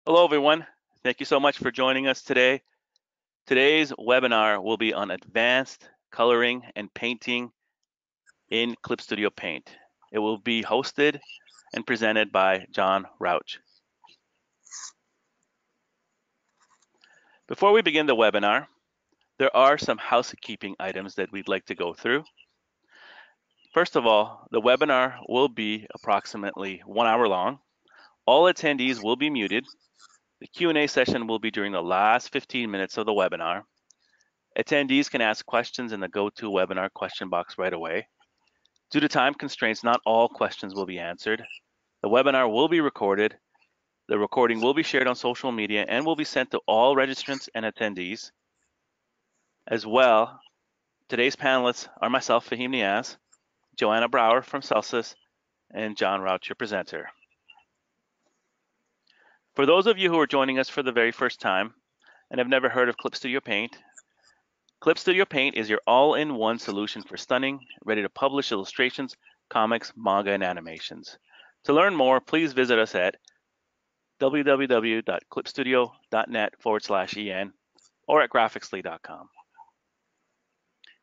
Hello, everyone. Thank you so much for joining us today. Today's webinar will be on advanced coloring and painting in Clip Studio Paint. It will be hosted and presented by John Rauch. Before we begin the webinar, there are some housekeeping items that we'd like to go through. First of all, the webinar will be approximately 1 hour long. All attendees will be muted. The Q&A session will be during the last 15 minutes of the webinar. Attendees can ask questions in the GoToWebinar question box right away. Due to time constraints, not all questions will be answered. The webinar will be recorded. The recording will be shared on social media and will be sent to all registrants and attendees. As well, today's panelists are myself, Fahim Niaz, Joanna Brower from Celsius, and John Rauch, your presenter. For those of you who are joining us for the very first time and have never heard of Clip Studio Paint, Clip Studio Paint is your all-in-one solution for stunning, ready-to-publish illustrations, comics, manga, and animations. To learn more, please visit us at www.clipstudio.net/en or at graphixly.com.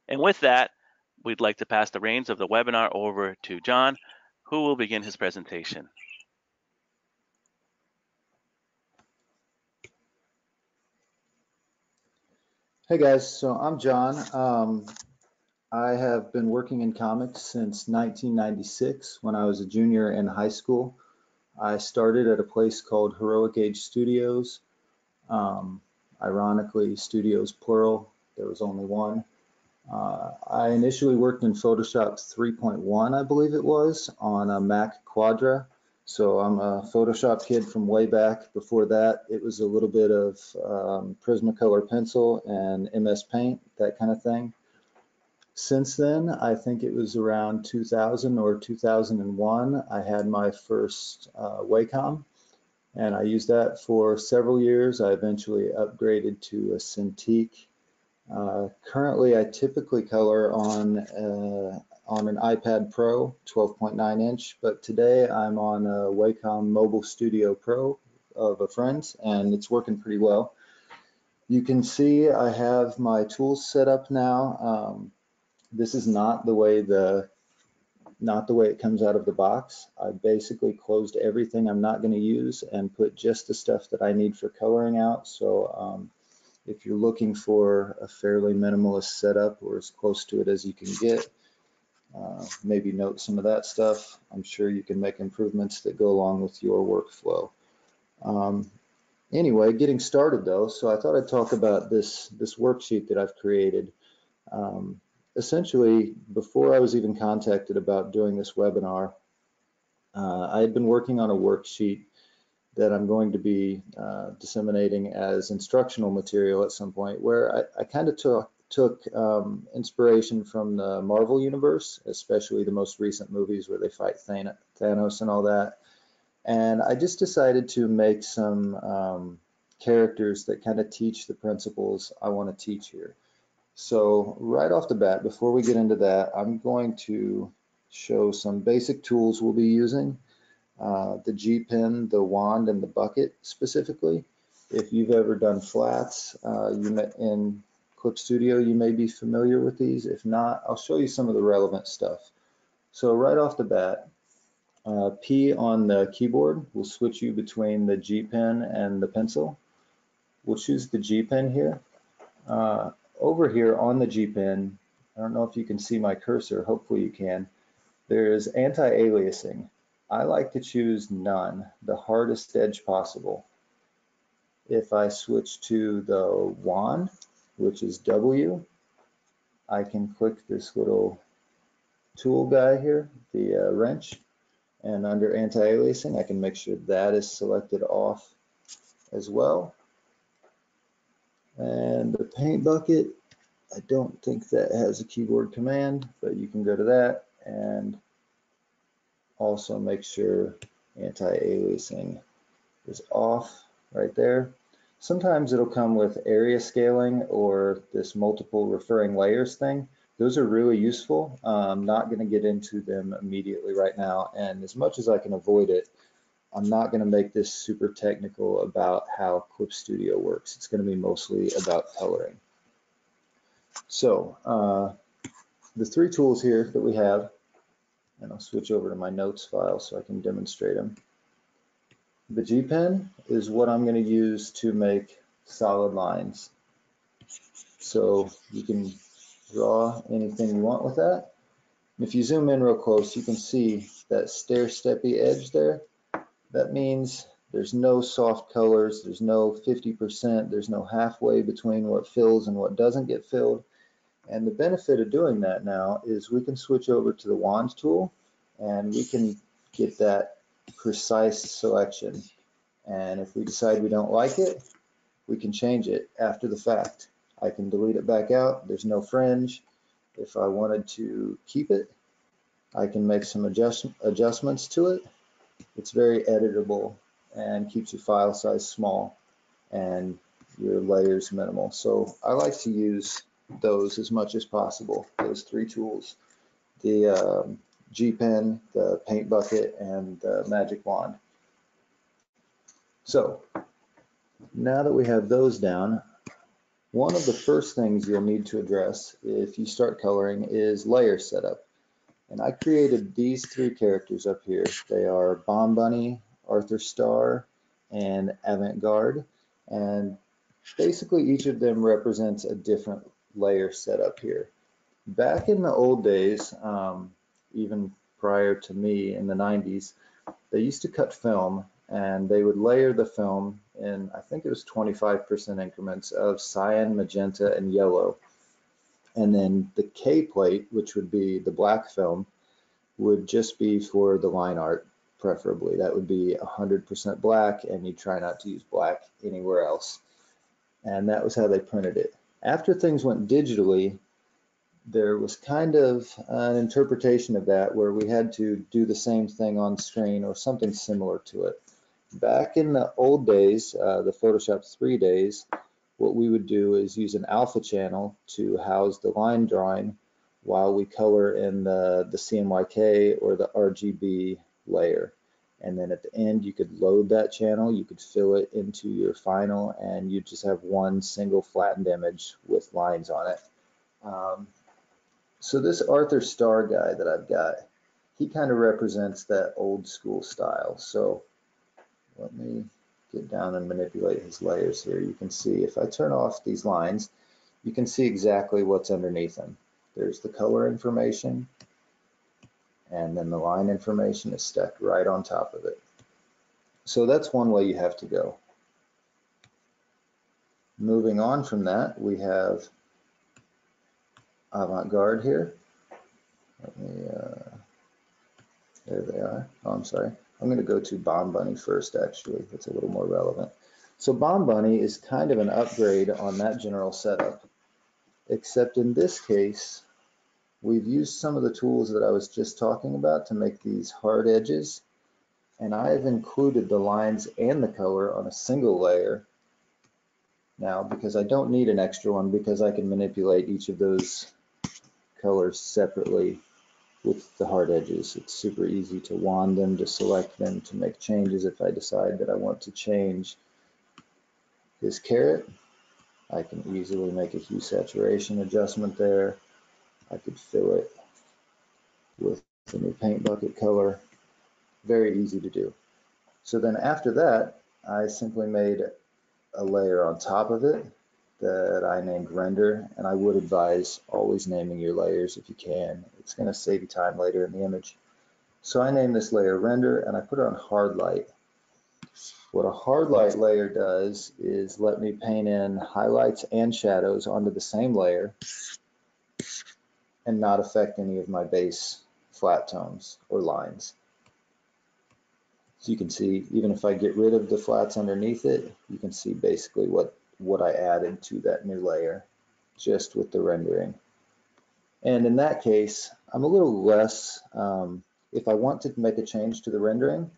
And with that, we'd like to pass the reins of the webinar over to John, who will begin his presentation. Hey guys, so I'm John. I have been working in comics since 1996 when I was a junior in high school. I started at a place called Heroic Age Studios. Ironically, studios plural, there was only one. I initially worked in Photoshop 3.1, I believe it was, on a Mac Quadra. So I'm a Photoshop kid from way back. Before that, it was a little bit of Prismacolor pencil and MS Paint, that kind of thing. Since then, I think it was around 2000 or 2001, I had my first Wacom, and I used that for several years. I eventually upgraded to a Cintiq. Currently, I typically color on an iPad Pro 12.9 inch, but today I'm on a Wacom Mobile Studio Pro of a friend's, and it's working pretty well. You can see I have my tools set up now. This is not the way it comes out of the box. I basically closed everything I'm not going to use and put just the stuff that I need for coloring out. So if you're looking for a fairly minimalist setup or as close to it as you can get, maybe note some of that stuff. I'm sure you can make improvements that go along with your workflow. Anyway, getting started though, so I thought I'd talk about this worksheet that I've created. Essentially, before I was even contacted about doing this webinar, I had been working on a worksheet that I'm going to be disseminating as instructional material at some point, where I kind of took inspiration from the Marvel universe, especially the most recent movies where they fight Thanos and all that. And I just decided to make some characters that kind of teach the principles I want to teach here. So right off the bat, before we get into that, I'm going to show some basic tools we'll be using. The G-pen, the wand, and the bucket specifically. If you've ever done flats in Clip Studio, you may be familiar with these. If not, I'll show you some of the relevant stuff. So right off the bat, P on the keyboard will switch you between the G-pen and the pencil. We'll choose the G-pen here. Over here on the G-pen, I don't know if you can see my cursor, hopefully you can, there's anti-aliasing. I like to choose none, the hardest edge possible. If I switch to the wand, which is W, I can click this little tool guy here, the wrench, and under anti-aliasing, I can make sure that is selected off as well. And the paint bucket, I don't think that has a keyboard command, but you can go to that and also make sure anti-aliasing is off right there. Sometimes it'll come with area scaling or this multiple referring layers thing. Those are really useful. I'm not going to get into them immediately right now, and as much as I can avoid it, I'm not going to make this super technical about how Clip Studio works. It's going to be mostly about coloring. So the three tools here that we have, and I'll switch over to my notes file so I can demonstrate them. The G pen is what I'm going to use to make solid lines. So you can draw anything you want with that. If you zoom in real close, you can see that stair-steppy edge there. That means there's no soft colors, there's no 50%, there's no halfway between what fills and what doesn't get filled. And the benefit of doing that now is we can switch over to the wand tool and we can get that precise selection. And if we decide we don't like it, we can change it after the fact. I can delete it back out. There's no fringe. If I wanted to keep it, I can make some adjustments to it. It's very editable and keeps your file size small and your layers minimal. So I like to use those as much as possible, those three tools, the G pen, the paint bucket, and the magic wand. So now that we have those down, one of the first things you'll need to address if you start coloring is layer setup. And I created these three characters up here. They are Bomb Bunny, Arthur Starr, and Avant-Garde. And basically each of them represents a different layer setup here. Back in the old days, even prior to me in the 90s, they used to cut film and they would layer the film in, I think it was 25% increments of cyan, magenta, and yellow. And then the K plate, which would be the black film, would just be for the line art, preferably. That would be 100% black, and you try not to use black anywhere else. And that was how they printed it. After things went digitally, there was kind of an interpretation of that where we had to do the same thing on screen or something similar to it. Back in the old days, the Photoshop 3 days, what we would do is use an alpha channel to house the line drawing while we color in the CMYK or the RGB layer. And then at the end, you could load that channel, you could fill it into your final, and you just have one single flattened image with lines on it. So this Arthur Starr guy that I've got, he kind of represents that old school style. So let me get down and manipulate his layers here. You can see if I turn off these lines, you can see exactly what's underneath them. There's the color information, and then the line information is stacked right on top of it. So that's one way you have to go. Moving on from that, we have Avant-Garde here. Let me, there they are. Oh, I'm sorry. I'm going to go to Bomb Bunny first, actually. That's a little more relevant. So Bomb Bunny is kind of an upgrade on that general setup, except in this case, we've used some of the tools that I was just talking about to make these hard edges, and I've included the lines and the color on a single layer now because I don't need an extra one because I can manipulate each of those colors separately with the hard edges. It's super easy to wand them, to select them, to make changes if I decide that I want to change his carrot. I can easily make a hue saturation adjustment there. I could fill it with the new paint bucket color. Very easy to do. So then after that, I simply made a layer on top of it that I named render, and I would advise always naming your layers if you can. It's going to save you time later in the image. So I named this layer render and I put it on hard light. What a hard light layer does is let me paint in highlights and shadows onto the same layer and not affect any of my base flat tones or lines. So you can see, even if I get rid of the flats underneath it, you can see basically what I added to that new layer just with the rendering. And in that case, I'm a little less, if I want to make a change to the rendering,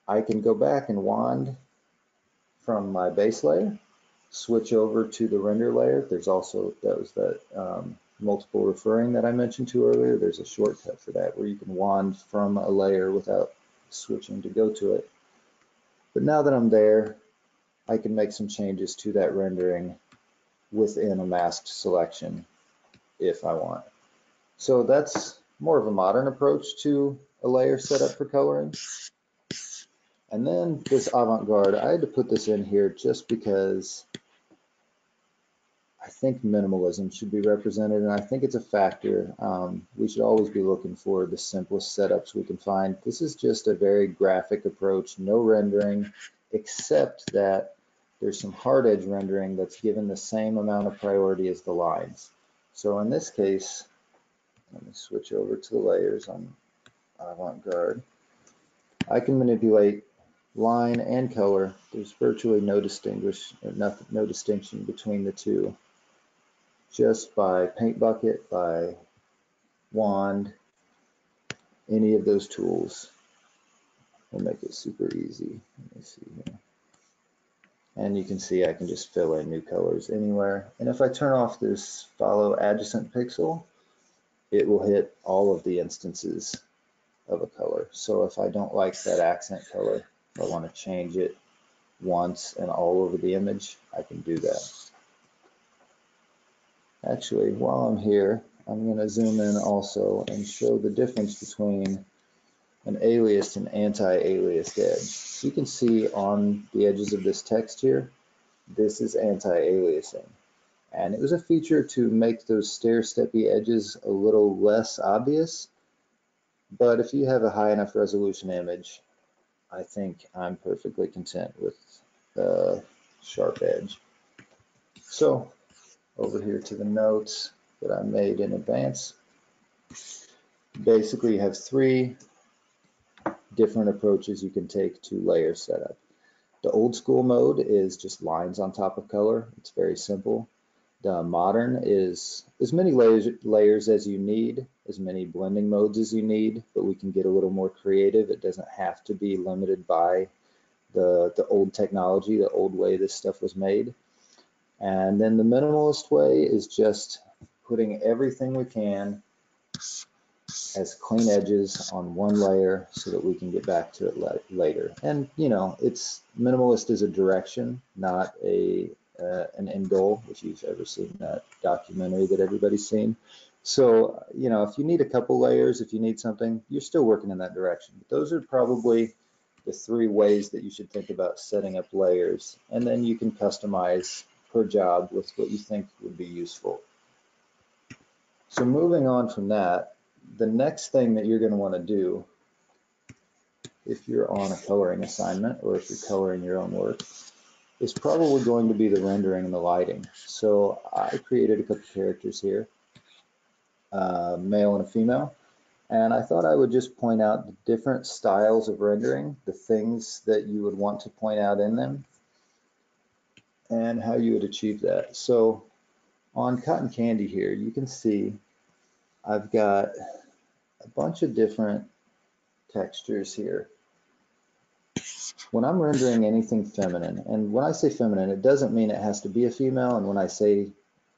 I can go back and wand from my base layer, switch over to the render layer. There's also, that was that multiple referring that I mentioned to earlier. There's a shortcut for that where you can wand from a layer without switching to go to it. But now that I'm there, I can make some changes to that rendering within a masked selection if I want. So that's more of a modern approach to a layer setup for coloring. And then this avant-garde, I had to put this in here just because I think minimalism should be represented, and I think it's a factor. We should always be looking for the simplest setups we can find. This is just a very graphic approach, no rendering, except that there's some hard edge rendering that's given the same amount of priority as the lines. So in this case, let me switch over to the layers on avant-garde. I can manipulate line and color. There's virtually no distinction between the two, just by paint bucket, by wand, any of those tools will make it super easy. Let me see here. And you can see I can just fill in new colors anywhere. And if I turn off this follow adjacent pixel, it will hit all of the instances of a color. So if I don't like that accent color, if I want to change it once and all over the image, I can do that. Actually, while I'm here, I'm going to zoom in also and show the difference between an aliased and anti-aliased edge. So you can see on the edges of this text here, this is anti-aliasing. And it was a feature to make those stair-steppy edges a little less obvious. But if you have a high enough resolution image, I think I'm perfectly content with the sharp edge. So over here to the notes that I made in advance. Basically, you have three different approaches you can take to layer setup. The old school mode is just lines on top of color. It's very simple. The modern is as many layers as you need, as many blending modes as you need, but we can get a little more creative. It doesn't have to be limited by the old technology, the old way this stuff was made. And then the minimalist way is just putting everything we can as clean edges on one layer so that we can get back to it later. And you know, it's minimalist is a direction, not an end goal, if you've ever seen that documentary that everybody's seen. So, you know, if you need a couple layers, if you need something, you're still working in that direction. But those are probably the three ways that you should think about setting up layers. And then you can customize per job with what you think would be useful. So moving on from that, the next thing that you're going to want to do if you're on a coloring assignment or if you're coloring your own work is probably going to be the rendering and the lighting. So I created a couple characters here, a male and a female, and I thought I would just point out the different styles of rendering, the things that you would want to point out in them, and how you would achieve that. So on Cotton Candy here, you can see I've got a bunch of different textures here. When I'm rendering anything feminine, and when I say feminine, it doesn't mean it has to be a female, and when I say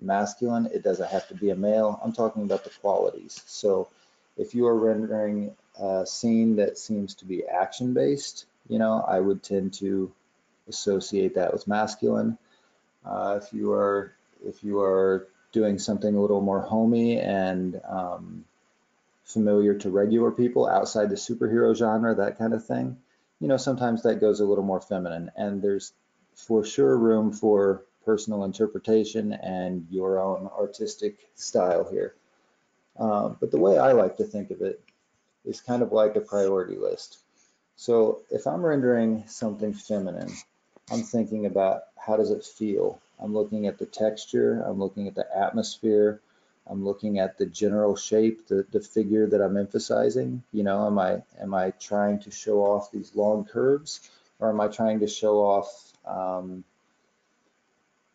masculine, it doesn't have to be a male. I'm talking about the qualities. So if you are rendering a scene that seems to be action-based, you know, I would tend to associate that with masculine. If you are doing something a little more homey and familiar to regular people outside the superhero genre, that kind of thing, you know, sometimes that goes a little more feminine, and there's for sure room for personal interpretation and your own artistic style here. But the way I like to think of it is kind of like a priority list. So if I'm rendering something feminine, I'm thinking about how does it feel? I'm looking at the texture, I'm looking at the atmosphere, I'm looking at the general shape, the figure that I'm emphasizing. You know, am I trying to show off these long curves, or am I trying to show off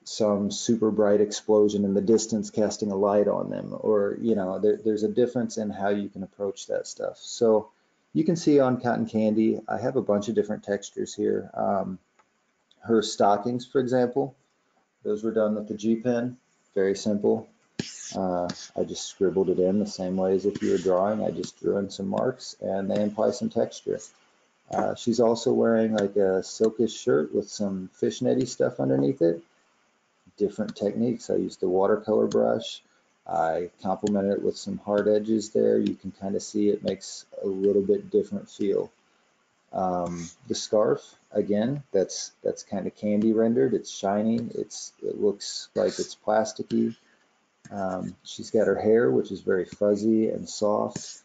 some super bright explosion in the distance casting a light on them? Or, you know, there's a difference in how you can approach that stuff. So you can see on Cotton Candy, I have a bunch of different textures here. Her stockings, for example, those were done with the G pen, very simple. I just scribbled it in the same way as if you were drawing. I just drew in some marks and they imply some texture. She's also wearing like a silkish shirt with some fishnetty stuff underneath it. Different techniques. I used the watercolor brush. I complemented it with some hard edges there. You can kind of see it makes a little bit different feel. The scarf, again, that's kind of candy rendered. It's shiny. It looks like it's plasticky. She's got her hair, which is very fuzzy and soft.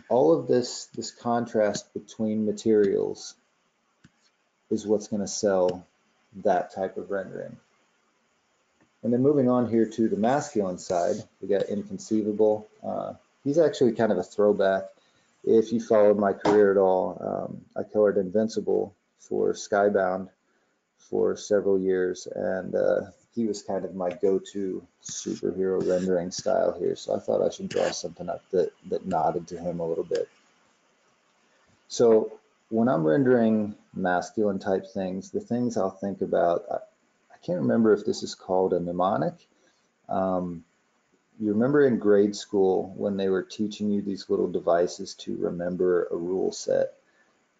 All of this contrast between materials is what's going to sell that type of rendering. And then moving on here to the masculine side, we got Inconceivable. He's actually kind of a throwback. If you followed my career at all, I colored Invincible for Skybound for several years, and he was kind of my go-to superhero rendering style here. So I thought I should draw something up that nodded to him a little bit. So when I'm rendering masculine type things, the things I'll think about, I can't remember if this is called a mnemonic. You remember in grade school when they were teaching you these little devices to remember a rule set?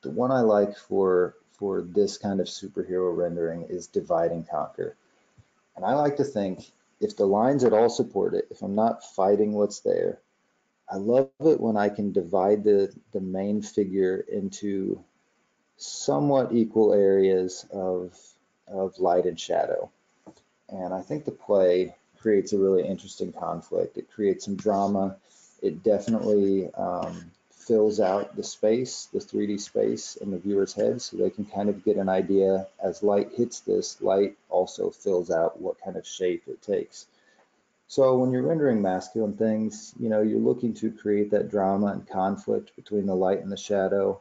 The one I like for this kind of superhero rendering is divide and conquer. And I like to think if the lines at all support it, if I'm not fighting what's there, I love it when I can divide the main figure into somewhat equal areas of light and shadow. And I think the play creates a really interesting conflict. It creates some drama. It definitely fills out the space, the 3D space in the viewer's head, so they can kind of get an idea as light hits this, light also fills out what kind of shape it takes. So when you're rendering masculine things, you know, you're looking to create that drama and conflict between the light and the shadow.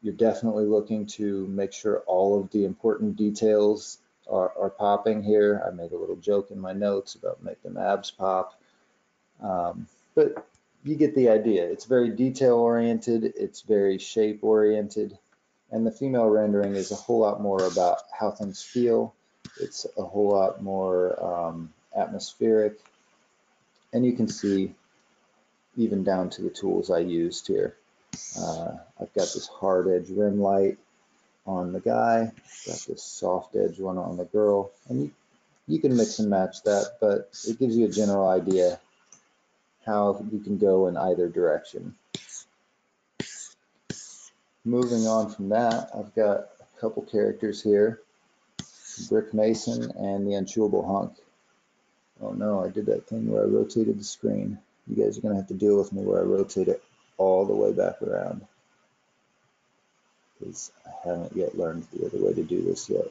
You're definitely looking to make sure all of the important details are popping here. I made a little joke in my notes about make them abs pop. But you get the idea. It's very detail oriented. It's very shape oriented. And the female rendering is a whole lot more about how things feel. It's a whole lot more atmospheric. And you can see even down to the tools I used here. I've got this hard edge rim light on the guy, got this soft edge one on the girl, and you can mix and match that, but it gives you a general idea how you can go in either direction. Moving on from that, I've got a couple characters here, Brick Mason and the Unchewable Hunk. Oh no, I did that thing where I rotated the screen. You guys are going to have to deal with me where I rotate it all the way back around, because I haven't yet learned the other way to do this yet.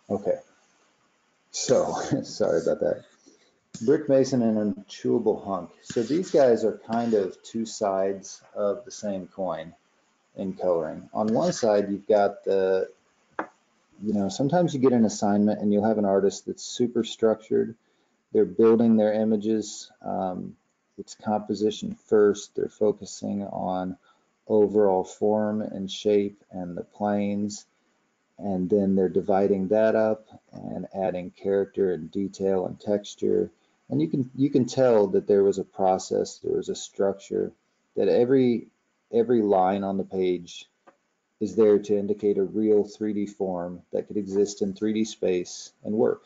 Okay, so sorry about that. Brick Mason and Unchewable Hunk. So these guys are kind of two sides of the same coin in coloring. On one side, you've got the, you know, sometimes you get an assignment and you'll have an artist that's super structured. They're building their images. It's composition first. They're focusing on overall form and shape and the planes. And then they're dividing that up and adding character and detail and texture. And you can tell that there was a process, there was a structure, that every line on the page is there to indicate a real 3D form that could exist in 3D space and work.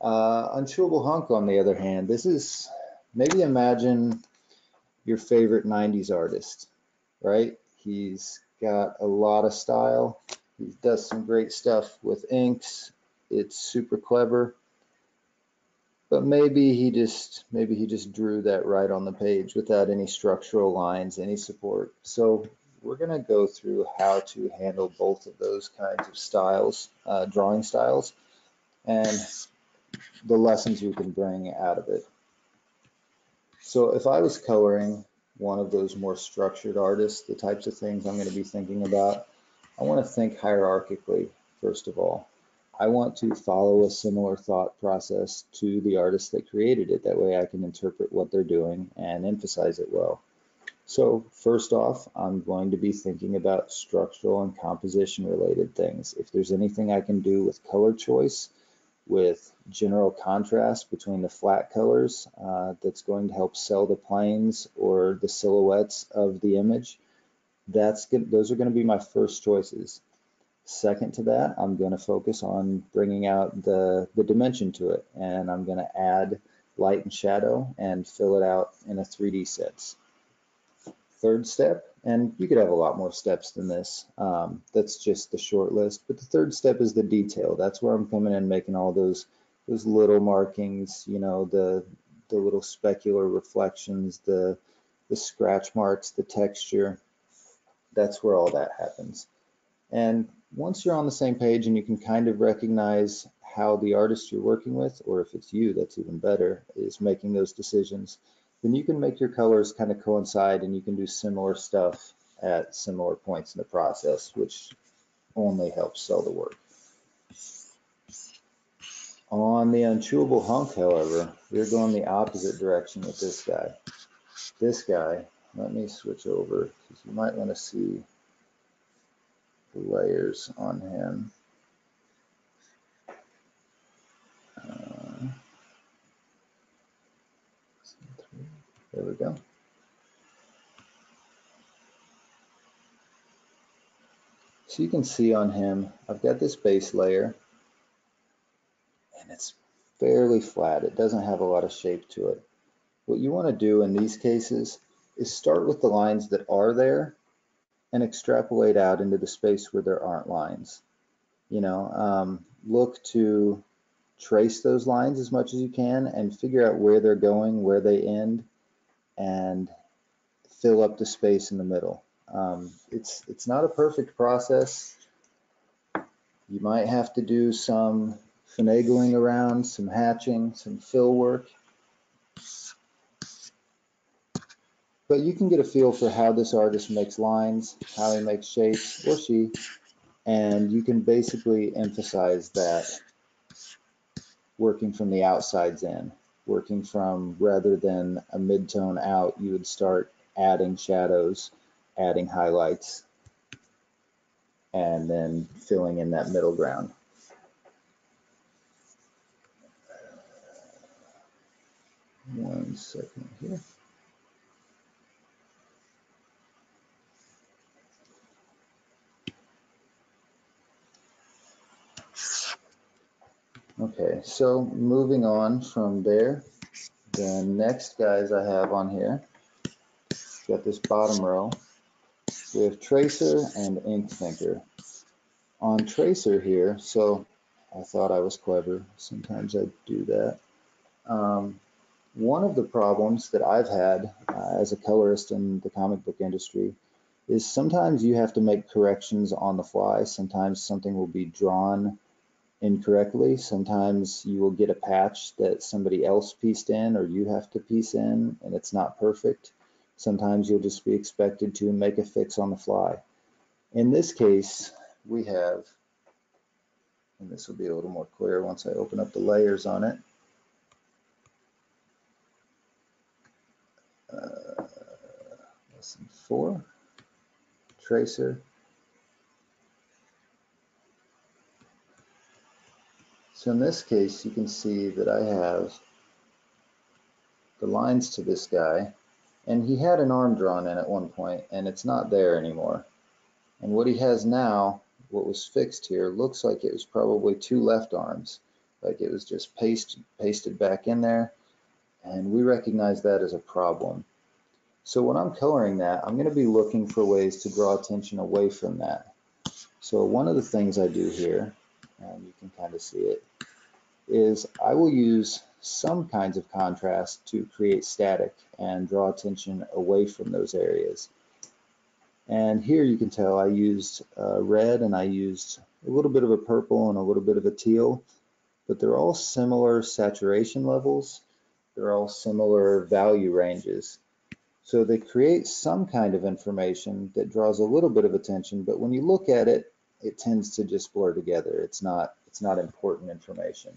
Unchewable Hunk, on the other hand, this is, maybe imagine your favorite 90s artist, right? He's got a lot of style. He does some great stuff with inks. It's super clever. But maybe he just drew that right on the page without any structural lines, any support. So we're going to go through how to handle both of those kinds of styles, drawing styles, and the lessons you can bring out of it. So if I was coloring one of those more structured artists, the types of things I'm going to be thinking about, I want to think hierarchically, first of all. I want to follow a similar thought process to the artist that created it. That way I can interpret what they're doing and emphasize it well. So first off, I'm going to be thinking about structural and composition related things. If there's anything I can do with color choice, with general contrast between the flat colors that's going to help sell the planes or the silhouettes of the image. Those are going to be my first choices. Second to that, I'm going to focus on bringing out the dimension to it, and I'm going to add light and shadow and fill it out in a 3D sets. Third step, and you could have a lot more steps than this, that's just the short list, but the third step is the detail. That's where I'm coming in making all those little markings, you know, the little specular reflections, the scratch marks, the texture. That's where all that happens. And once you're on the same page and you can kind of recognize how the artist you're working with, or if it's you, that's even better, is making those decisions, then you can make your colors kind of coincide and you can do similar stuff at similar points in the process, which only helps sell the work. On the unchewable hunk, however, we're going the opposite direction with this guy. This guy, let me switch over because you might want to see the layers on him. There we go. So you can see on him, I've got this base layer, and it's fairly flat. It doesn't have a lot of shape to it. What you want to do in these cases is start with the lines that are there and extrapolate out into the space where there aren't lines. You know, look to trace those lines as much as you can and figure out where they're going, where they end, and fill up the space in the middle. It's not a perfect process. You might have to do some finagling around, some hatching, some fill work. But you can get a feel for how this artist makes lines, how he makes shapes, or she, and you can basically emphasize that working from the outsides in, working from, rather than a mid-tone out, you would start adding shadows, adding highlights, and then filling in that middle ground. One second here. Okay, so moving on from there, the next guys I have on here, got this bottom row. We have Tracer and Ink Thinker. On Tracer here, so I thought I was clever. Sometimes I do that. One of the problems that I've had as a colorist in the comic book industry is sometimes you have to make corrections on the fly. Sometimes something will be drawn incorrectly. Sometimes you will get a patch that somebody else pieced in or you have to piece in and it's not perfect. Sometimes you'll just be expected to make a fix on the fly. In this case, we have, and this will be a little more clear once I open up the layers on it. Lesson 4, Tracer. So in this case, you can see that I have the lines to this guy, and he had an arm drawn in at one point, and it's not there anymore. And what he has now, what was fixed here, looks like it was probably 2 left arms, like it was just pasted back in there, and we recognize that as a problem. So when I'm coloring that, I'm going to be looking for ways to draw attention away from that. So one of the things I do here, and you can kind of see it, is I will use some kinds of contrast to create static and draw attention away from those areas. And here you can tell I used red and I used a little bit of a purple and a little bit of a teal, but they're all similar saturation levels. They're all similar value ranges. So they create some kind of information that draws a little bit of attention, but when you look at it, it tends to just blur together. It's not important information.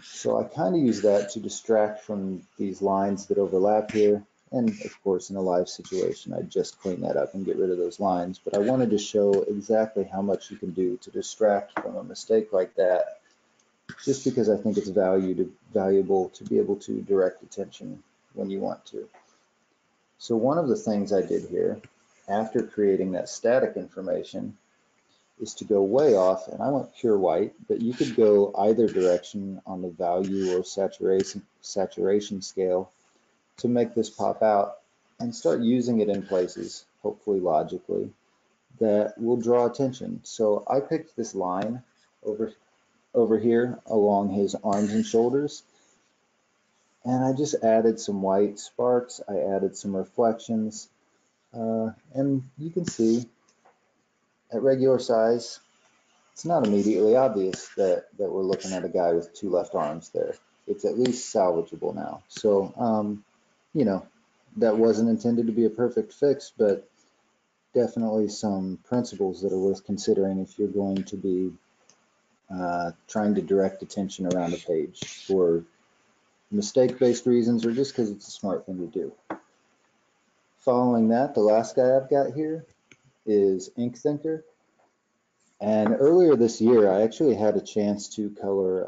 So I kind of use that to distract from these lines that overlap here. And of course, in a live situation, I'd just clean that up and get rid of those lines. But I wanted to show exactly how much you can do to distract from a mistake like that just because I think it's valuable to be able to direct attention when you want to. So one of the things I did here, after creating that static information, is to go way off, and I went pure white, but you could go either direction on the value or saturation scale to make this pop out and start using it in places, hopefully logically, that will draw attention. So I picked this line over here along his arms and shoulders, and I just added some white sparks. I added some reflections, and you can see at regular size, it's not immediately obvious that we're looking at a guy with two left arms there. It's at least salvageable now. So, you know, that wasn't intended to be a perfect fix, but definitely some principles that are worth considering if you're going to be trying to direct attention around a page for mistake-based reasons or just because it's a smart thing to do. Following that, the last guy I've got here is Ink Thinker. And earlier this year, I actually had a chance to color,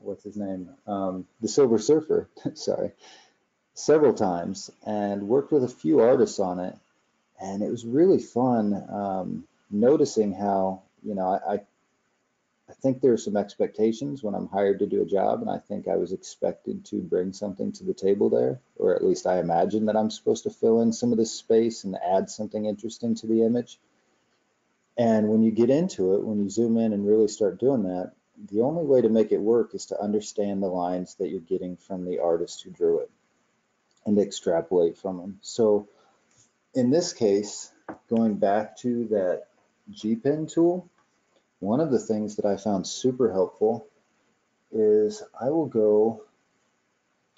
what's his name? The Silver Surfer, sorry, several times and worked with a few artists on it. And it was really fun noticing how, you know, I think there are some expectations when I'm hired to do a job, and I think I was expected to bring something to the table there, or at least I imagine that I'm supposed to fill in some of this space and add something interesting to the image. And when you get into it, when you zoom in and really start doing that, the only way to make it work is to understand the lines that you're getting from the artist who drew it and extrapolate from them. So in this case, going back to that G-Pen tool, one of the things that I found super helpful is I will go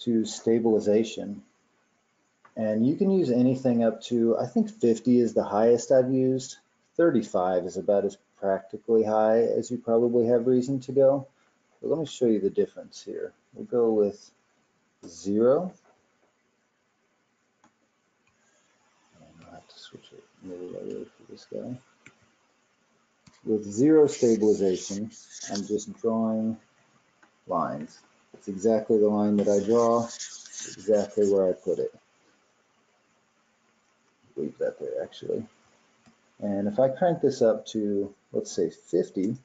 to stabilization, and you can use anything up to, I think 50 is the highest I've used. 35 is about as practically high as you probably have reason to go. But let me show you the difference here. We'll go with 0. I'll have to switch it really for this guy. With 0 stabilization, I'm just drawing lines. It's exactly the line that I draw, exactly where I put it. Leave that there actually. And if I crank this up to, let's say 50,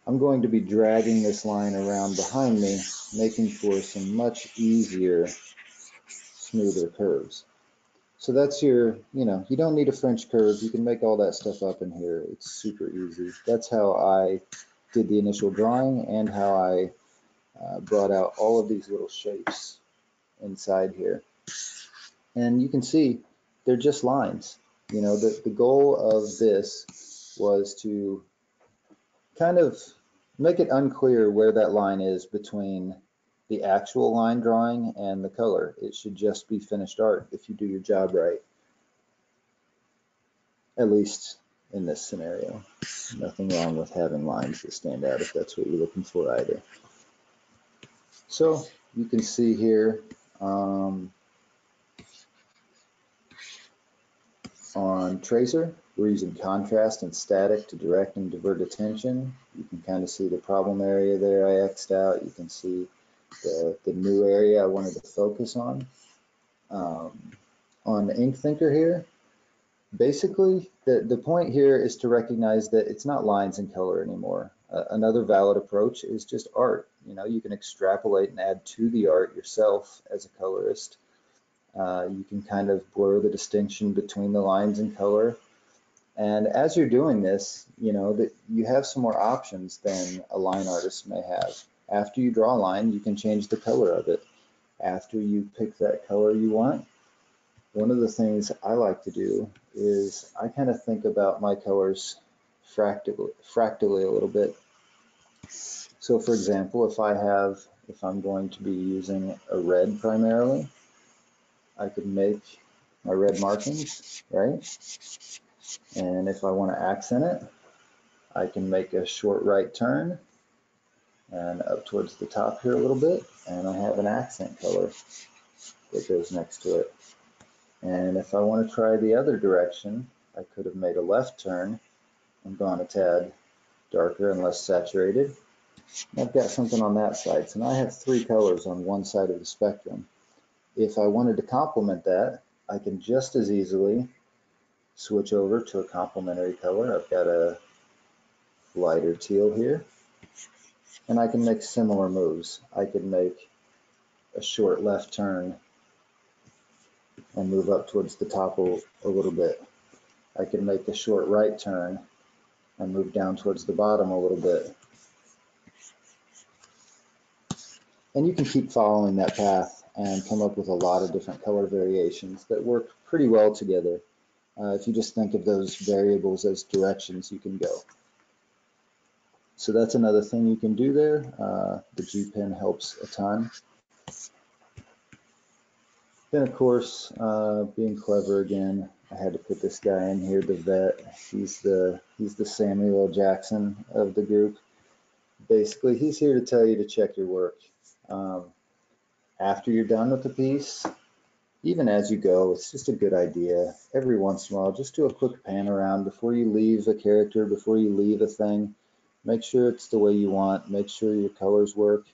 I'm going to be dragging this line around behind me, making for some much easier, smoother curves. So that's your, you know, you don't need a French curve. You can make all that stuff up in here. It's super easy. That's how I did the initial drawing and how I brought out all of these little shapes inside here. And you can see they're just lines. You know, the goal of this was to kind of make it unclear where that line is between the actual line drawing and the color. It should just be finished art if you do your job right. At least in this scenario. Nothing wrong with having lines that stand out if that's what you're looking for either. So you can see here on Tracer, we're using contrast and static to direct and divert attention. You can kind of see the problem area there I X'd out. You can see the new area I wanted to focus on. On the Ink Thinker here, basically the point here is to recognize that it's not lines and color anymore. Another valid approach is just art. You know, you can extrapolate and add to the art yourself as a colorist. You can kind of blur the distinction between the lines and color. And as you're doing this, you know, that you have some more options than a line artist may have. After you draw a line, you can change the color of it. After you pick that color you want, one of the things I like to do is I kind of think about my colors fractally a little bit. So for example, if I'm going to be using a red primarily, I could make my red markings, right? And if I want to accent it, I can make a short right turn and up towards the top here a little bit, and I have an accent color that goes next to it. And if I want to try the other direction, I could have made a left turn and gone a tad darker and less saturated. I've got something on that side. So now I have three colors on one side of the spectrum. If I wanted to complement that, I can just as easily switch over to a complementary color. I've got a lighter teal here, and I can make similar moves. I can make a short left turn and move up towards the top a little bit. I can make a short right turn and move down towards the bottom a little bit. And you can keep following that path and come up with a lot of different color variations that work pretty well together. If you just think of those variables as directions, you can go. So that's another thing you can do there. The G pen helps a ton. Then of course, being clever again, I had to put this guy in here, the vet. He's the Samuel L. Jackson of the group. Basically, he's here to tell you to check your work. After you're done with the piece, even as you go, it's just a good idea. Every once in a while, just do a quick pan around before you leave a character, before you leave a thing. Make sure it's the way you want. Make sure your colors work.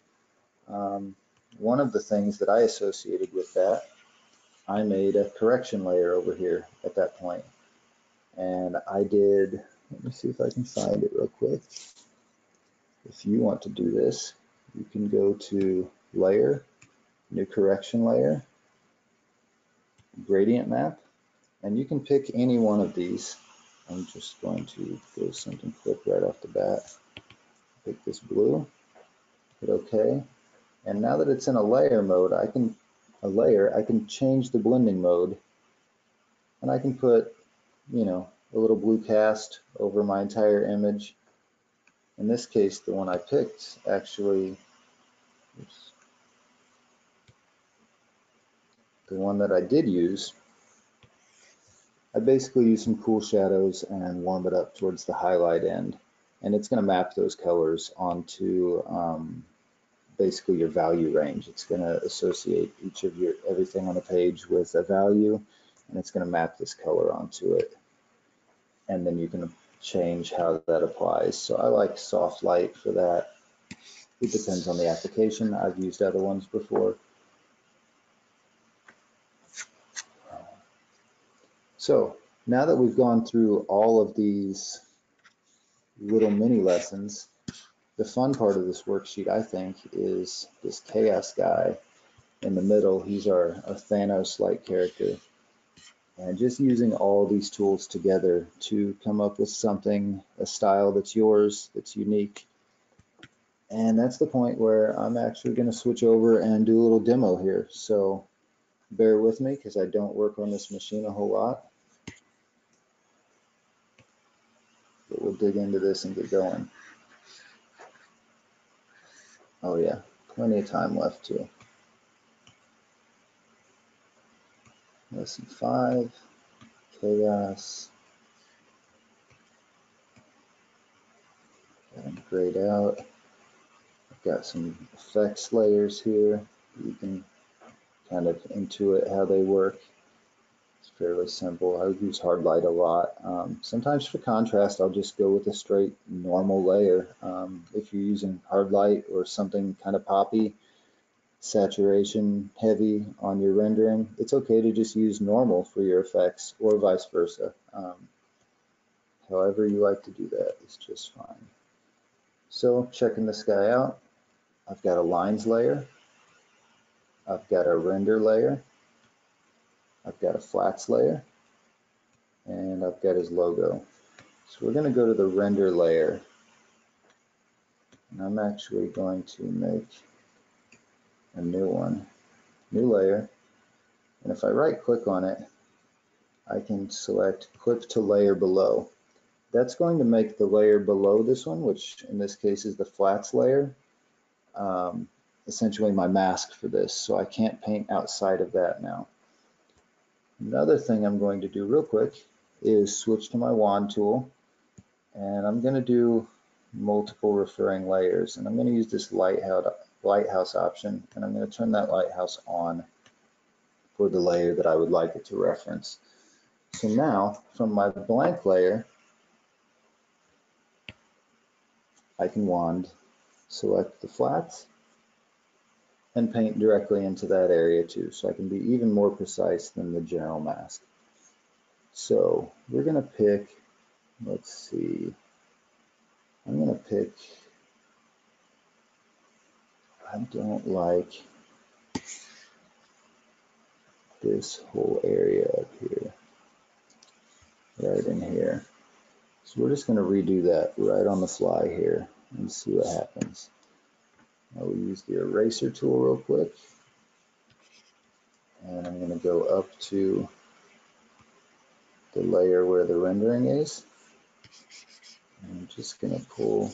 One of the things that I associated with that, I made a correction layer over here at that point. And I did, let me see if I can find it real quick. If you want to do this, you can go to Layer, New Correction Layer, Gradient Map, and you can pick any one of these. I'm just going to go something quick right off the bat. Pick this blue, hit OK. And now that it's in a layer mode, I can change the blending mode, and I can put, a little blue cast over my entire image. In this case, the one I picked actually, the one that I did use, I basically use some cool shadows and warm it up towards the highlight end. And it's going to map those colors onto basically your value range. It's going to associate everything on the page with a value, and it's going to map this color onto it. And then you can change how that applies. So I like soft light for that. It depends on the application. I've used other ones before. So now that we've gone through all of these little mini lessons, the fun part of this worksheet, I think, is this chaos guy in the middle. He's our Thanos-like character. And just using all these tools together to come up with something, a style that's yours, that's unique. And that's the point where I'm actually going to switch over and do a little demo here. So bear with me because I don't work on this machine a whole lot. But we'll dig into this and get going. Oh yeah, plenty of time left too. Lesson 5, chaos. And grayed out. I've got some effects layers here. You can kind of intuit how they work. It's fairly simple. I use hard light a lot. Sometimes for contrast, I'll just go with a straight normal layer. If you're using hard light or something kind of poppy, saturation heavy on your rendering, it's okay to just use normal for your effects or vice versa. However you like to do that is just fine. So checking this guy out, I've got a lines layer, I've got a render layer, I've got a flats layer, and I've got his logo. So we're going to go to the render layer, and I'm actually going to make a new one, new layer, and if I right click on it, I can select clip to layer below. That's going to make the layer below this one, which in this case is the flats layer, essentially my mask for this, so I can't paint outside of that now. Another thing I'm going to do real quick is switch to my wand tool, and I'm going to do multiple referring layers, and I'm going to use this lighthouse option, and I'm going to turn that lighthouse on for the layer that I would like it to reference. So now from my blank layer, I can wand, select the flats, and paint directly into that area too, so I can be even more precise than the general mask. So we're going to pick, let's see, I'm going to pick, I don't like this whole area up here, right in here. So we're just going to redo that right on the fly here and see what happens. I will use the eraser tool real quick, and I'm going to go up to the layer where the rendering is. And I'm just going to pull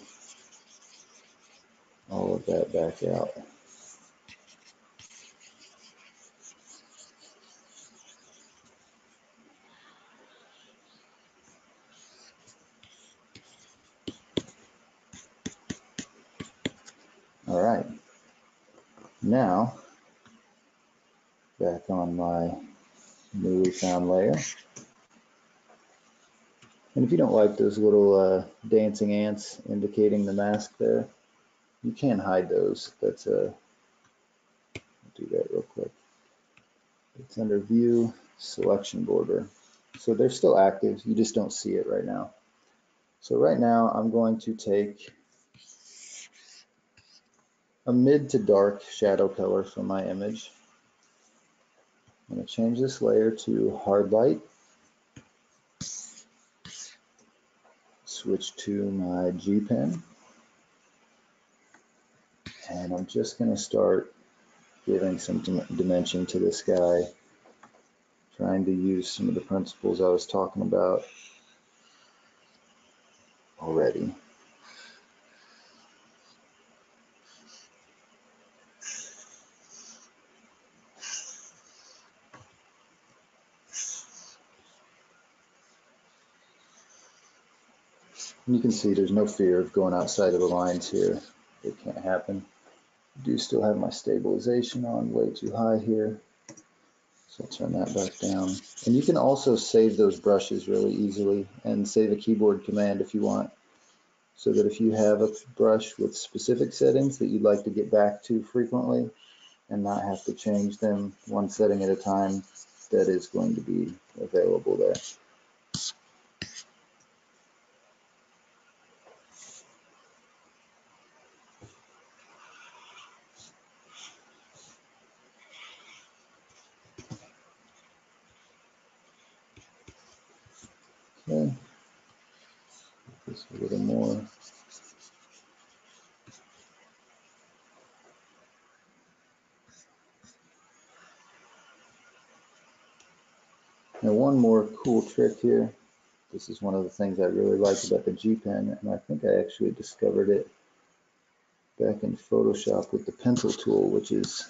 all of that back out. All right, now back on my newly found layer. And if you don't like those little dancing ants indicating the mask there, you can hide those. That's I'll do that real quick. It's under View, Selection Border. So they're still active, you just don't see it right now. So right now I'm going to take a mid to dark shadow color from my image. I'm going to change this layer to Hard Light. Switch to my G pen. And I'm just going to start giving some dimension to this guy, trying to use some of the principles I was talking about already. And you can see there's no fear of going outside of the lines here. It can't happen. I do still have my stabilization on way too high here, so I'll turn that back down. And you can also save those brushes really easily and save a keyboard command if you want, so that if you have a brush with specific settings that you'd like to get back to frequently and not have to change them one setting at a time, that is going to be available there. Okay, just a little more. Now one more cool trick here. This is one of the things I really like about the G Pen, and I think I actually discovered it back in Photoshop with the pencil tool, which is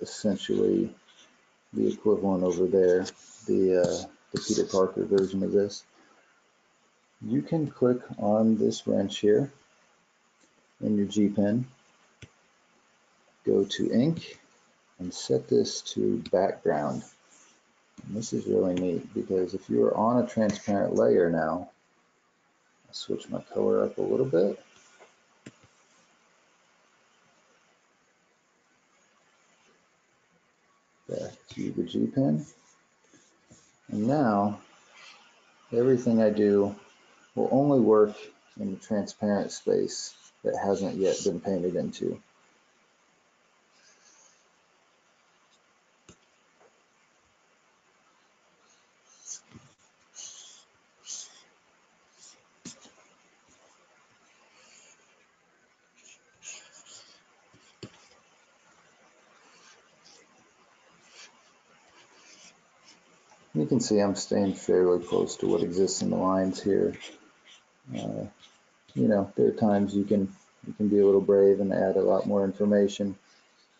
essentially the equivalent over there, the Peter Parker version of this. You can click on this wrench here in your G Pen, go to Ink, and set this to background. And this is really neat because if you are on a transparent layer now, I'll switch my color up a little bit. Back to the G Pen. And now everything I do will only work in the transparent space that hasn't yet been painted into. You can see I'm staying fairly close to what exists in the lines here. You know, there are times you can be a little brave and add a lot more information.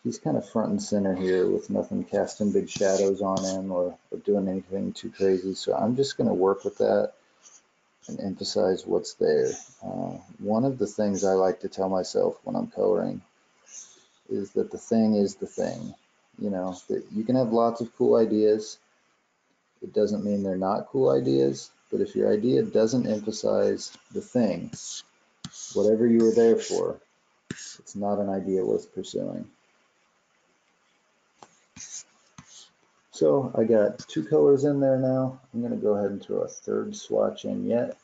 He's kind of front and center here with nothing casting big shadows on him or doing anything too crazy. So I'm just going to work with that and emphasize what's there. One of the things I like to tell myself when I'm coloring is that the thing is the thing. You know, that you can have lots of cool ideas. It doesn't mean they're not cool ideas, but if your idea doesn't emphasize the thing, whatever you were there for, it's not an idea worth pursuing. So I got 2 colors in there now. I'm going to go ahead and throw a 3rd swatch in yet.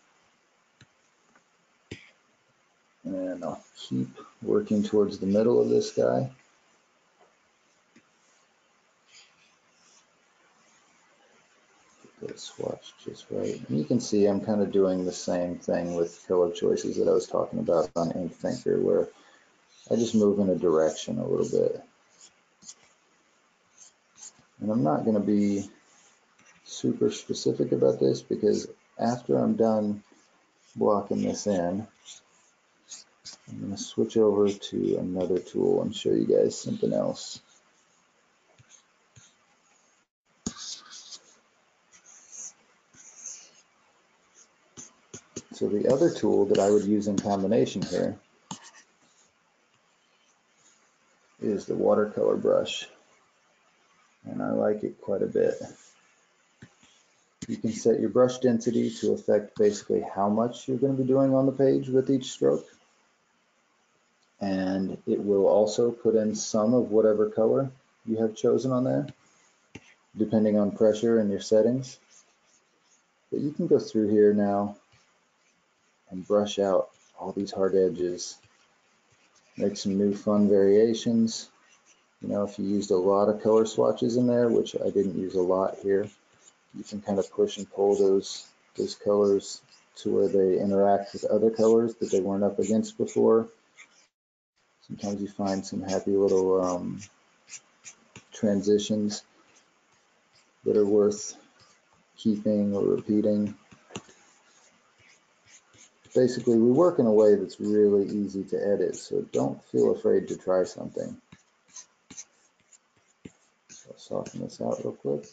And I'll keep working towards the middle of this guy. Get the swatch just right. And you can see I'm kind of doing the same thing with color choices that I was talking about on Ink Thinker, where I just move in a direction a little bit. And I'm not going to be super specific about this because after I'm done blocking this in, I'm going to switch over to another tool and show you guys something else. So the other tool that I would use in combination here is the watercolor brush, and I like it quite a bit. You can set your brush density to affect basically how much you're going to be doing on the page with each stroke, and it will also put in some of whatever color you have chosen on there, depending on pressure and your settings. But you can go through here now and brush out all these hard edges, make some new fun variations. You know, if you used a lot of color swatches in there, which I didn't use a lot here, you can kind of push and pull those colors to where they interact with other colors that they weren't up against before. Sometimes you find some happy little transitions that are worth keeping or repeating. Basically, we work in a way that's really easy to edit, so don't feel afraid to try something. I'll soften this out real quick.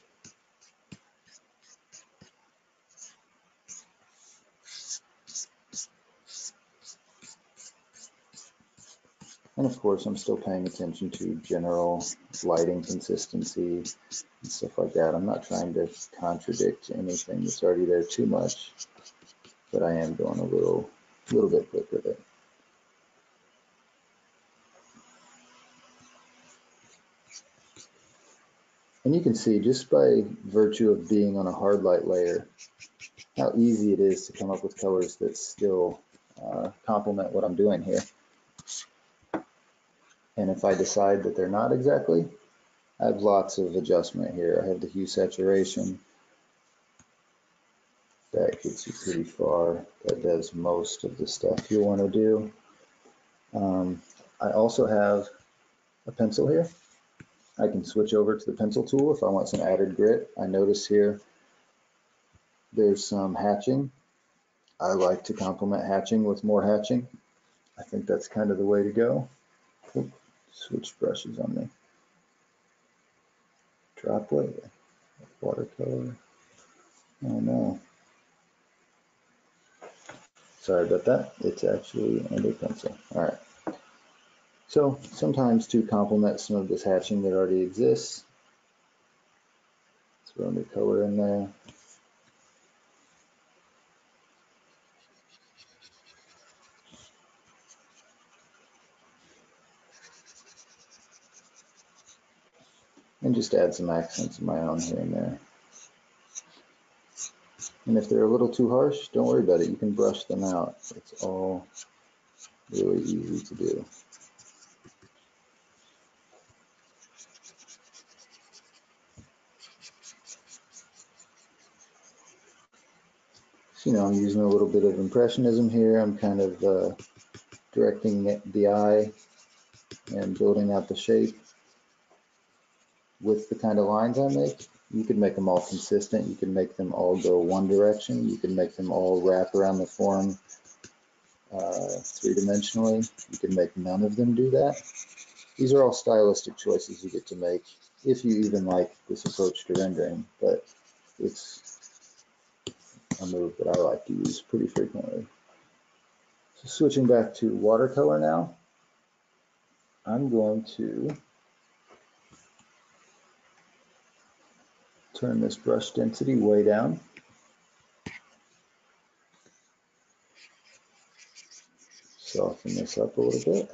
And of course, I'm still paying attention to general lighting consistency and stuff like that. I'm not trying to contradict anything that's already there too much, but I am going a little bit quick with it. And you can see just by virtue of being on a hard light layer, how easy it is to come up with colors that still complement what I'm doing here. And if I decide that they're not exactly, I have lots of adjustment here. I have the hue saturation. That gets you pretty far. That does most of the stuff you want to do. I also have a pencil here. I can switch over to the pencil tool if I want some added grit. I notice here there's some hatching. I like to complement hatching with more hatching. I think that's kind of the way to go. Oop, switch brushes on me. Drop weight. Watercolor. Oh no. Sorry about that. It's actually under pencil. All right. So sometimes to complement some of this hatching that already exists, throw a new color in there. And just add some accents of my own here and there. And if they're a little too harsh, don't worry about it. You can brush them out. It's all really easy to do. So, you know, I'm using a little bit of impressionism here. I'm kind of directing the eye and building out the shape with the kind of lines I make. You can make them all consistent. You can make them all go one direction. You can make them all wrap around the form three-dimensionally. You can make none of them do that. These are all stylistic choices you get to make if you even like this approach to rendering, but it's a move that I like to use pretty frequently. So switching back to watercolor now, I'm going to turn this brush density way down. soften this up a little bit.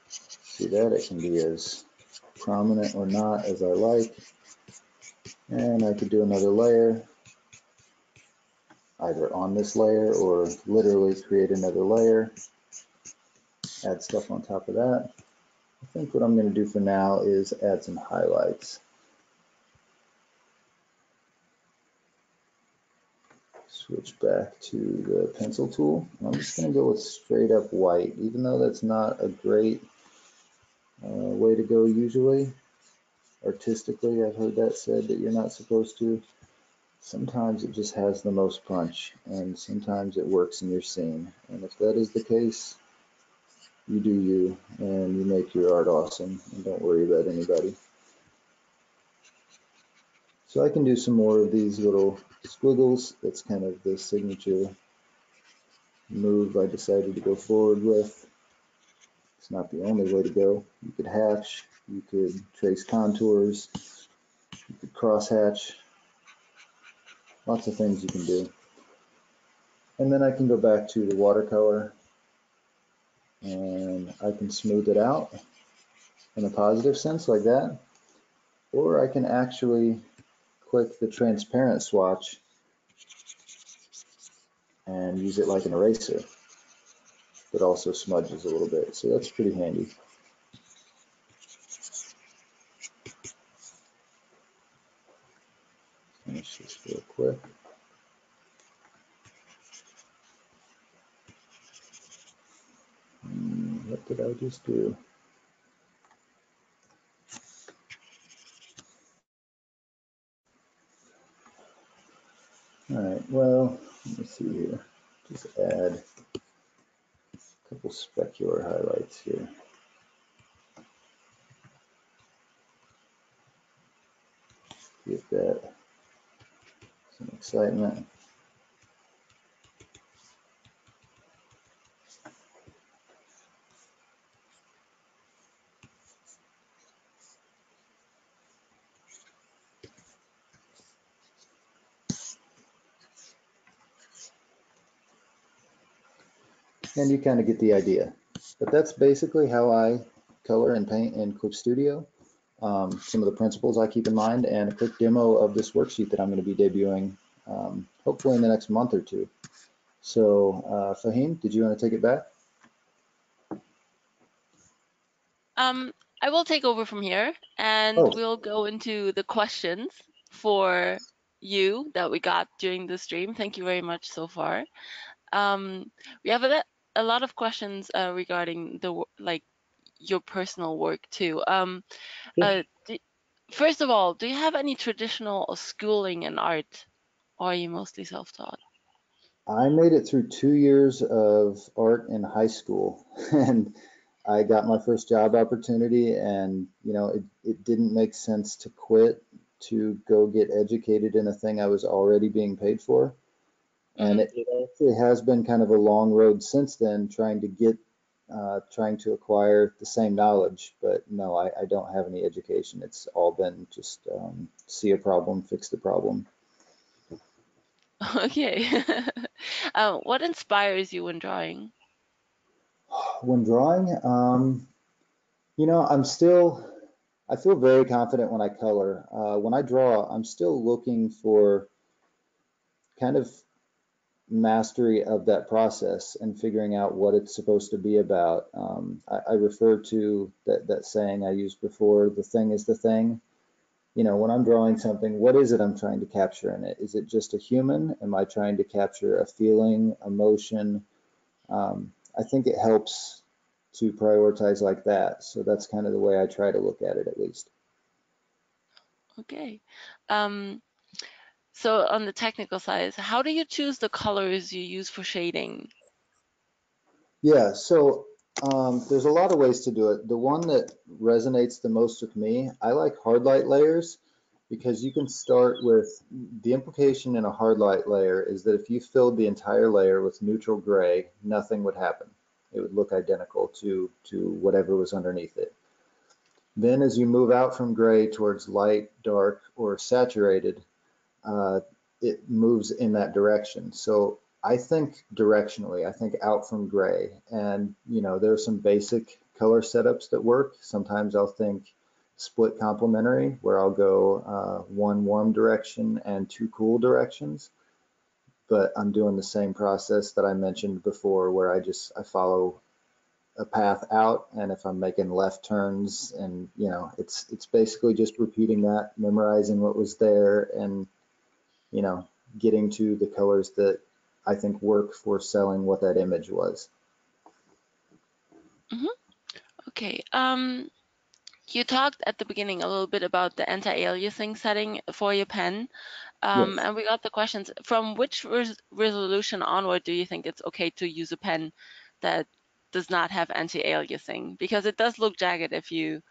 See that? It can be as prominent or not as I like. And I could do another layer, either on this layer or literally create another layer, add stuff on top of that. I think what I'm going to do for now is add some highlights. Switch back to the pencil tool. I'm just going to go with straight up white, even though that's not a great way to go usually. Artistically, I've heard that said that you're not supposed to. Sometimes it just has the most punch, and sometimes it works in your scene. And if that is the case, you do you, and you make your art awesome, and don't worry about anybody. So I can do some more of these little squiggles. That's kind of the signature move I decided to go forward with. It's not the only way to go. You could hatch, you could trace contours, you could cross hatch, lots of things you can do. And then I can go back to the watercolor and I can smooth it out in a positive sense like that. Or I can actually click the transparent swatch and use it like an eraser, but also smudges a little bit. So that's pretty handy. Finish this real quick. What did I just do? All right, well, let me see here. Just add a couple specular highlights here. Give that some excitement. And you kind of get the idea. But that's basically how I color and paint in Clip Studio. Some of the principles I keep in mind, and a quick demo of this worksheet that I'm going to be debuting hopefully in the next month or two. So Fahim, did you want to take it back? I will take over from here, and we'll go into the questions for you that we got during the stream. Thank you very much so far. We have a lot of questions regarding your personal work too. First of all, do you have any traditional schooling in art, or are you mostly self-taught? I made it through 2 years of art in high school, and I got my first job opportunity, and it didn't make sense to quit to go get educated in a thing I was already being paid for. And it actually has been kind of a long road since then, trying to acquire the same knowledge. But no, I don't have any education. It's all been just see a problem, fix the problem. Okay. What inspires you when drawing? When drawing, I feel very confident when I color. When I draw, I'm still looking for kind of mastery of that process and figuring out what it's supposed to be about. I refer to that saying I used before, the thing is the thing. When I'm drawing something, what is it I'm trying to capture in it? Is it just a human? Am I trying to capture a feeling, emotion? I think it helps to prioritize like that. So that's kind of the way I try to look at it, at least. Okay. So on the technical side, how do you choose the colors you use for shading? Yeah, so there's a lot of ways to do it. The one that resonates the most with me, I like hard light layers, because you can start with the implication in a hard light layer is that if you filled the entire layer with neutral gray, nothing would happen. It would look identical to whatever was underneath it. Then as you move out from gray towards light, dark, or saturated, it moves in that direction. So I think directionally, I think out from gray. And, you know, there's some basic color setups that work. Sometimes I'll think split complementary, where I'll go one warm direction and two cool directions. But I'm doing the same process that I mentioned before, where I follow a path out, and if I'm making left turns, and you know, it's basically just repeating that, memorizing what was there, and you know, getting to the colors that I think work for selling what that image was. Okay. You talked at the beginning a little bit about the anti-aliasing setting for your pen. Yes. And we got the questions. From which resolution onward do you think it's okay to use a pen that does not have anti-aliasing? Because it does look jagged if you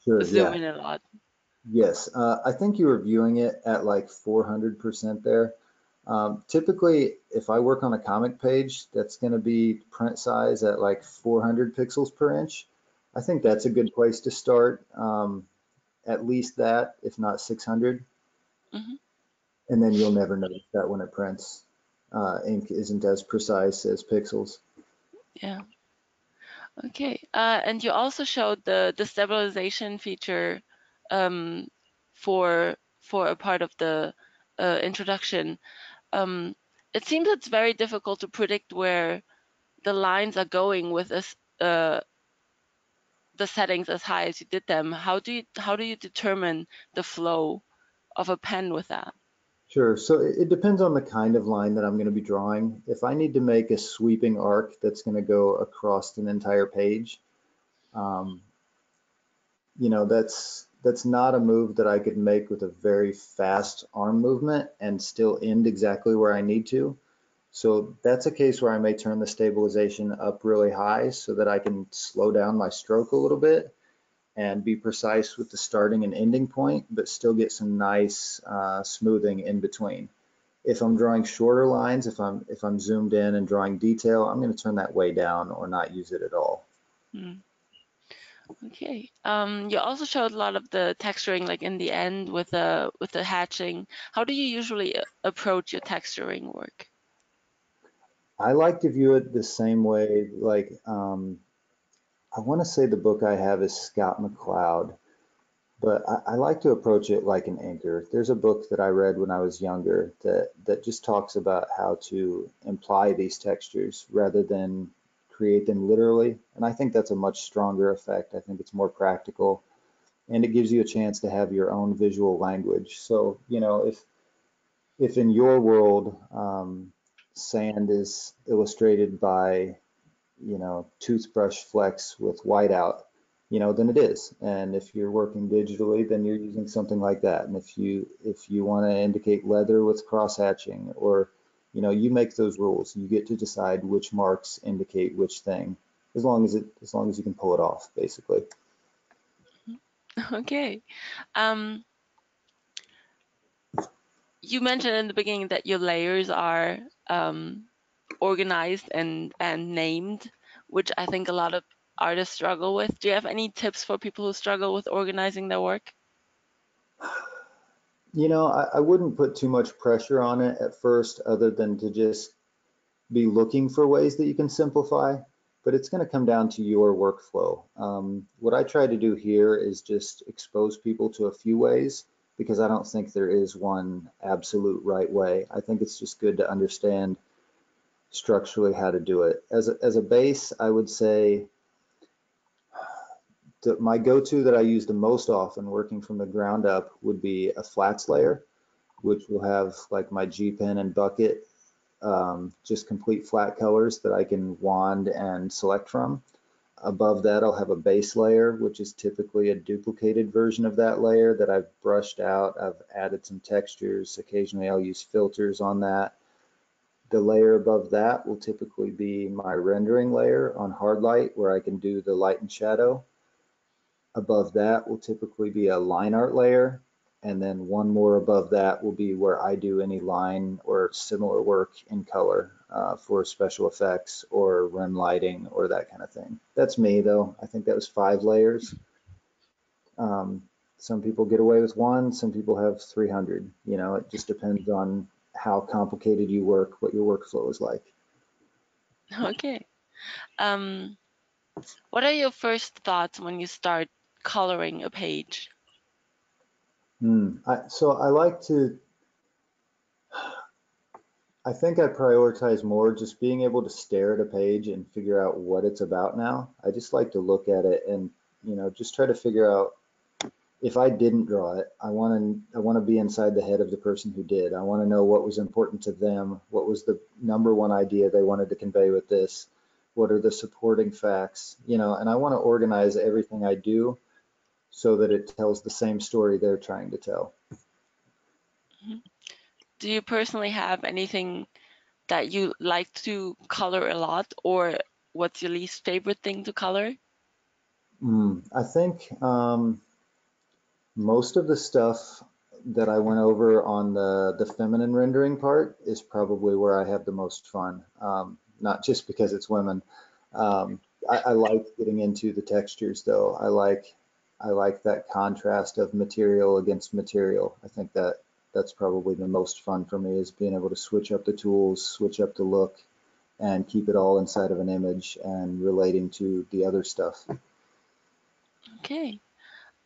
Sure. zoom Yeah. in a lot. Yes. I think you were viewing it at like 400% there. Typically, if I work on a comic page, that's going to be print size at like 400 pixels per inch. I think that's a good place to start. At least that, if not 600. Hmm. And then you'll never notice that when it prints. Ink isn't as precise as pixels. Yeah. Okay. And you also showed the stabilization feature um, for a part of the introduction. Um, it seems it's very difficult to predict where the lines are going with this, the settings as high as you did them. How do you determine the flow of a pen with that? Sure. So it depends on the kind of line that I'm going to be drawing. If I need to make a sweeping arc that's going to go across an entire page, um, you know, that's not a move that I could make with a very fast arm movement and still end exactly where I need to. So that's a case where I may turn the stabilization up really high so that I can slow down my stroke a little bit and be precise with the starting and ending point, but still get some nice smoothing in between. If I'm drawing shorter lines, if I'm zoomed in and drawing detail, I'm going to turn that way down or not use it at all. Hmm. Okay. You also showed a lot of the texturing, like in the end with the hatching. How do you usually approach your texturing work? I like to view it the same way, like I want to say the book I have is Scott McCloud, but I like to approach it like an anchor. There's a book that I read when I was younger that just talks about how to imply these textures rather than create them literally. And I think that's a much stronger effect. I think it's more practical and it gives you a chance to have your own visual language. So, you know, if in your world sand is illustrated by, you know, toothbrush flecks with whiteout, you know, then it is. And if you're working digitally, then you're using something like that. And if you want to indicate leather with cross hatching, or you know, you make those rules. You get to decide which marks indicate which thing, as long as you can pull it off, basically. Okay. Um, you mentioned in the beginning that your layers are organized and named, which I think a lot of artists struggle with. Do you have any tips for people who struggle with organizing their work? You know, I wouldn't put too much pressure on it at first, other than to just be looking for ways that you can simplify, but it's going to come down to your workflow. What I try to do here is just expose people to a few ways, because I don't think there is one absolute right way. I think it's just good to understand structurally how to do it. As a base, I would say that my go-to that I use the most often working from the ground up would be a flats layer, which will have like my G pen and bucket, just complete flat colors that I can wand and select from. Above that, I'll have a base layer, which is typically a duplicated version of that layer that I've brushed out. I've added some textures. Occasionally, I'll use filters on that. The layer above that will typically be my rendering layer on hard light, where I can do the light and shadow. Above that will typically be a line art layer, and then one more above that will be where I do any line or similar work in color for special effects or run lighting or that kind of thing. That's me though. I think that was 5 layers. Some people get away with one, some people have 300. You know, it just depends on how complicated you work, what your workflow is like. Okay. What are your first thoughts when you start coloring a page? So I like to, I think I prioritize more just being able to stare at a page and figure out what it's about now. I just like to look at it and, just try to figure out if I didn't draw it, I want to be inside the head of the person who did. I want to know what was important to them, what was the number one idea they wanted to convey with this, what are the supporting facts, and I want to organize everything I do so that it tells the same story they're trying to tell. Do you personally have anything that you like to color a lot, or what's your least favorite thing to color? I think most of the stuff that I went over on the feminine rendering part is probably where I have the most fun. Not just because it's women. I like getting into the textures though. I like that contrast of material against material. I think that's probably the most fun for me, is being able to switch up the tools, switch up the look, and keep it all inside of an image and relating to the other stuff. Okay.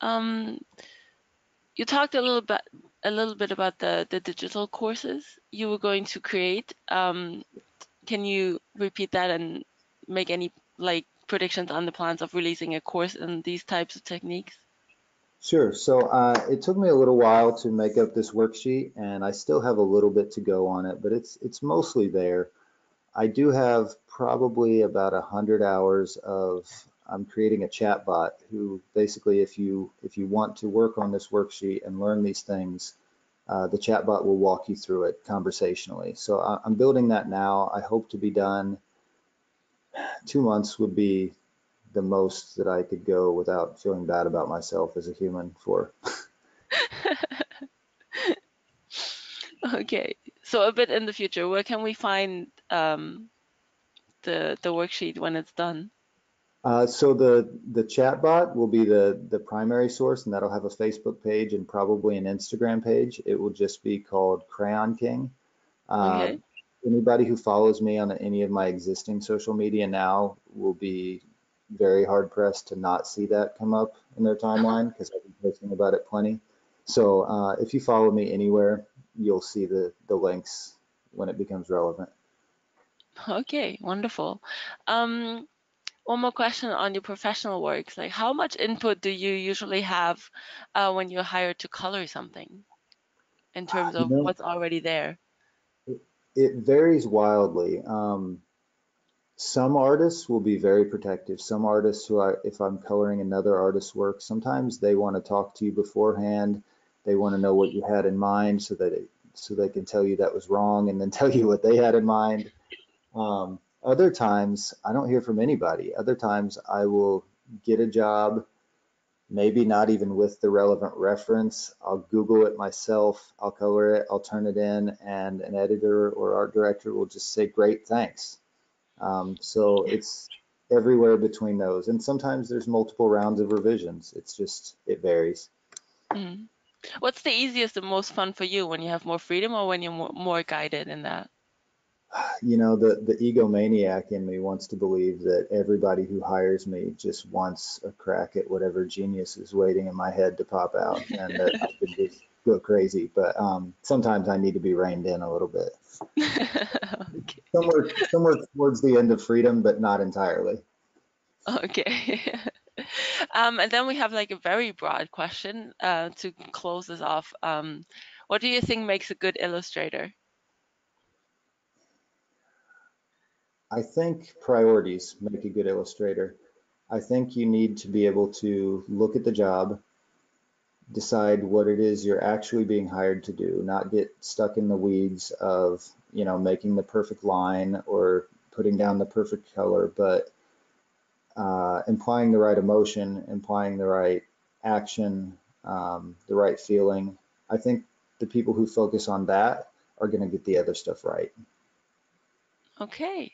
You talked a little bit about the digital courses you were going to create. Can you repeat that and make any predictions on the plans of releasing a course in these types of techniques? Sure. So it took me a little while to make up this worksheet, and I still have a little bit to go on it, but it's mostly there. I do have probably about 100 hours of. I'm creating a chatbot who basically, if you want to work on this worksheet and learn these things, the chatbot will walk you through it conversationally. So I'm building that now. I hope to be done. 2 months would be the most that I could go without feeling bad about myself as a human for. Okay, so a bit in the future, where can we find the worksheet when it's done? So the chatbot will be the primary source, and that'll have a Facebook page and probably an Instagram page. It will just be called Crayon King. Uh, Okay. Anybody who follows me on any of my existing social media now will be very hard pressed to not see that come up in their timeline, because I've been posting about it plenty. So if you follow me anywhere, you'll see the links when it becomes relevant. Okay, wonderful. One more question on your professional works. Like, how much input do you usually have when you're hired to color something in terms You of know, what's already there? it varies wildly. Some artists will be very protective. Some artists if I'm coloring another artist's work, sometimes they want to talk to you beforehand. They want to know what you had in mind so they can tell you that was wrong and then tell you what they had in mind. Other times I don't hear from anybody. Other times I will get a job, maybe not even with the relevant reference. I'll Google it myself. I'll color it. I'll turn it in, and an editor or art director will just say, "Great, thanks." So it's everywhere between those. And sometimes there's multiple rounds of revisions. It varies. Mm. What's the easiest and most fun for you, when you have more freedom or when you're more guided in that? The egomaniac in me wants to believe that everybody who hires me just wants a crack at whatever genius is waiting in my head to pop out, and that I could just go crazy. But sometimes I need to be reined in a little bit. Okay. Somewhere towards the end of freedom, but not entirely. Okay. And then we have like a very broad question to close this off. What do you think makes a good illustrator? I think priorities make a good illustrator. I think you need to be able to look at the job, decide what it is you're actually being hired to do, not get stuck in the weeds of, making the perfect line or putting down the perfect color, but implying the right emotion, implying the right action, the right feeling. I think the people who focus on that are going to get the other stuff right. Okay.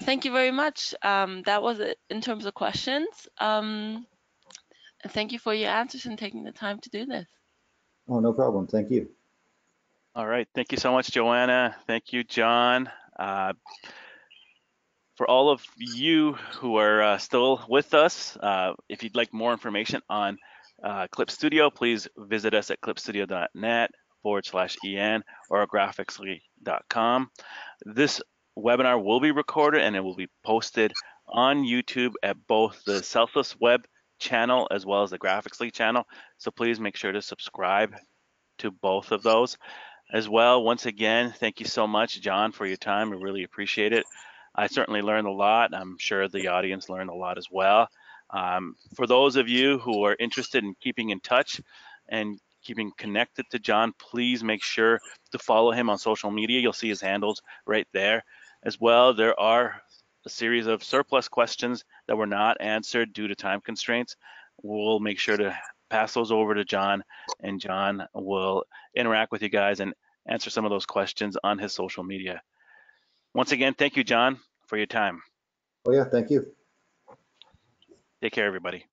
Thank you very much. That was it in terms of questions. Thank you for your answers and taking the time to do this. Oh, no problem. Thank you. All right. Thank you so much, Joanna. Thank you, John. For all of you who are still with us, if you'd like more information on Clip Studio, please visit us at clipstudio.net/en or graphixly.com. This webinar will be recorded and it will be posted on YouTube at both the Selfless Web channel as well as the Graphixly channel. So please make sure to subscribe to both of those as well. Once again, thank you so much, John, for your time. I really appreciate it. I certainly learned a lot. I'm sure the audience learned a lot as well. For those of you who are interested in keeping in touch and keeping connected to John, please make sure to follow him on social media. You'll see his handles right there. As well, there are a series of surplus questions that were not answered due to time constraints. We'll make sure to pass those over to John, and John will interact with you guys and answer some of those questions on his social media. Once again, thank you, John, for your time. Oh yeah, thank you. Take care, everybody.